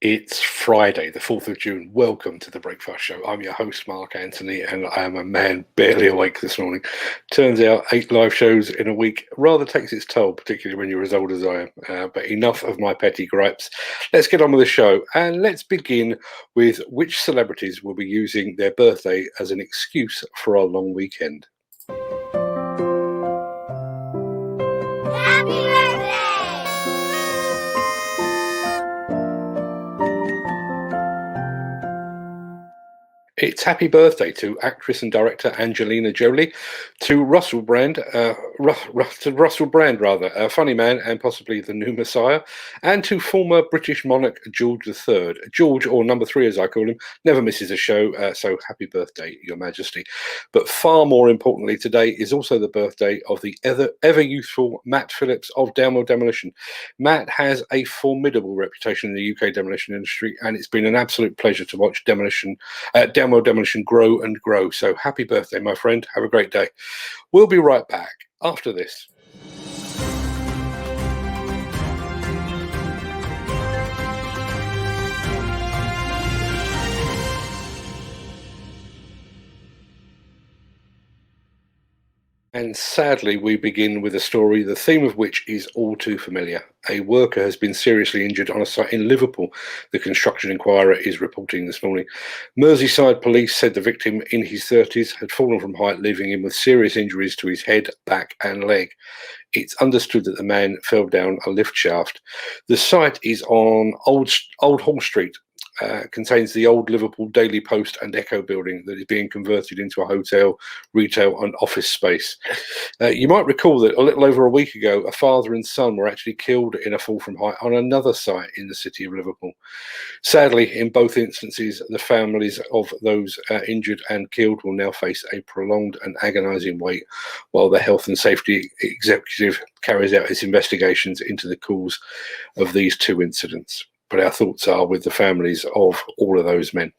It's Friday, the 4th of June. Welcome to the Breakfast Show. I'm your host, Mark Anthony, and I am a man barely awake this morning. Turns out 8 live shows in a week rather takes its toll, particularly when you're as old as I am. But enough of my petty gripes. Let's get on with the show, and let's begin with which celebrities will be using their birthday as an excuse for our long weekend. Happy birthday! It's happy birthday to actress and director Angelina Jolie, to Russell Brand, a funny man and possibly the new Messiah, and to former British monarch George III. George, or number 3 as I call him, never misses a show, so happy birthday, Your Majesty. But far more importantly today is also the birthday of the ever youthful Matt Phillips of Downwell Demolition. Matt has a formidable reputation in the UK demolition industry, and it's been an absolute pleasure to watch Downwell Demolition grow and grow. So happy birthday, my friend. Have a great day. We'll be right back after this. And sadly, we begin with a story, the theme of which is all too familiar. A worker has been seriously injured on a site in Liverpool, the Construction Inquirer is reporting this morning. Merseyside police said the victim, in his 30s, had fallen from height, leaving him with serious injuries to his head, back and leg. It's understood that the man fell down a lift shaft. The site is on Old Hall Street. Contains the old Liverpool Daily Post and Echo building that is being converted into a hotel, retail and office space. You might recall that a little over a week ago, a father and son were actually killed in a fall from height on another site in the city of Liverpool. Sadly, in both instances, the families of those injured and killed will now face a prolonged and agonising wait while the Health and Safety Executive carries out its investigations into the cause of these 2 incidents. But our thoughts are with the families of all of those men.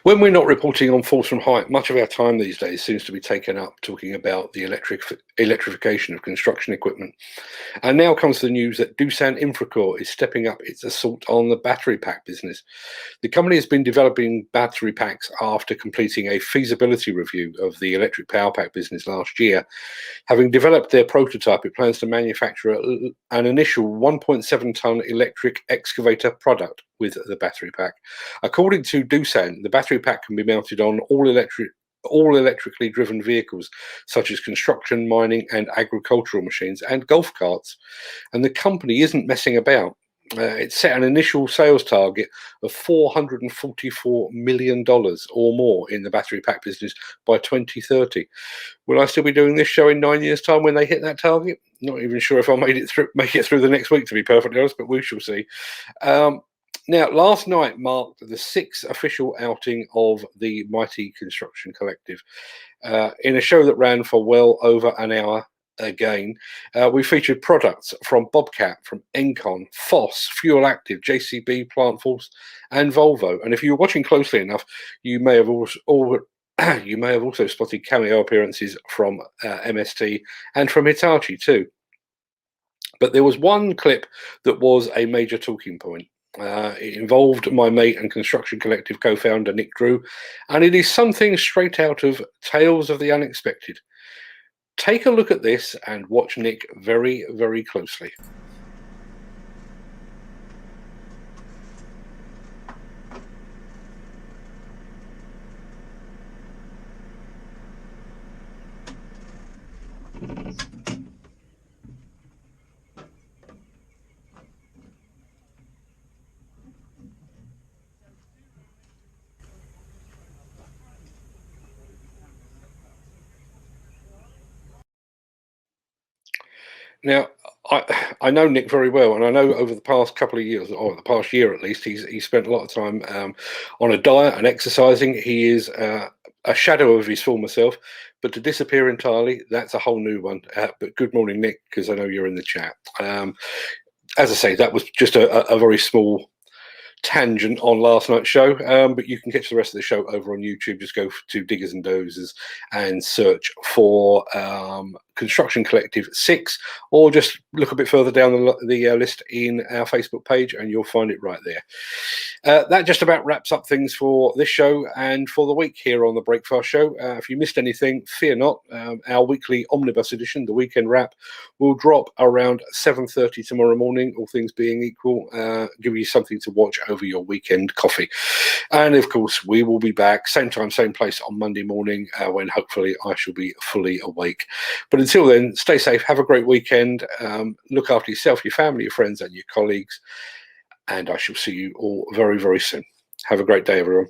When we're not reporting on falls from height, much of our time these days seems to be taken up talking about the electrification of construction equipment. And now comes the news that Doosan Infracore is stepping up its assault on the battery pack business. The company has been developing battery packs after completing a feasibility review of the electric power pack business last year. Having developed their prototype, it plans to manufacture an initial 1.7-ton electric excavator product with the battery pack. According to Doosan, the battery pack can be mounted on all electrically driven vehicles such as construction, mining and agricultural machines and golf carts. And the company isn't messing about. It set an initial sales target of $444 million or more in the battery pack business by 2030. Will I still be doing this show in 9 years' time when they hit that target? Not even sure if I'll make it through the next week, to be perfectly honest, but we shall see. Now, last night marked the 6th official outing of the Mighty Construction Collective. In a show that ran for well over an hour again, we featured products from Bobcat, from Encon, Foss, Fuel Active, JCB, Plant Force and Volvo. And if you were watching closely enough, you may have also spotted cameo appearances from MST and from Hitachi too. But there was one clip that was a major talking point. It involved my mate and Construction Collective co-founder Nick Drew, and it is something straight out of Tales of the Unexpected. Take a look at this and watch Nick very, very closely. Now, I know Nick very well, and I know over the past couple of years, or the past year at least, he's spent a lot of time on a diet and exercising. He is a shadow of his former self, but to disappear entirely, that's a whole new one. But good morning, Nick, because I know you're in the chat. As I say, that was just a very small tangent on last night's show, but you can catch the rest of the show over on YouTube. Just go to Diggers and Dozers and search for Construction Collective 6, or just look a bit further down the list in our Facebook page and you'll find it right there. That just about wraps up things for this show and for the week here on the Breakfast Show. If you missed anything, fear not. Our weekly omnibus edition, the weekend wrap, will drop around 7:30 tomorrow morning, all things being equal. Give you something to watch over your weekend coffee. And of course, we will be back same time, same place on Monday morning, when hopefully I shall be fully awake. But until then, stay safe, have a great weekend, look after yourself, your family, your friends, and your colleagues. And I shall see you all very, very soon. Have a great day, everyone.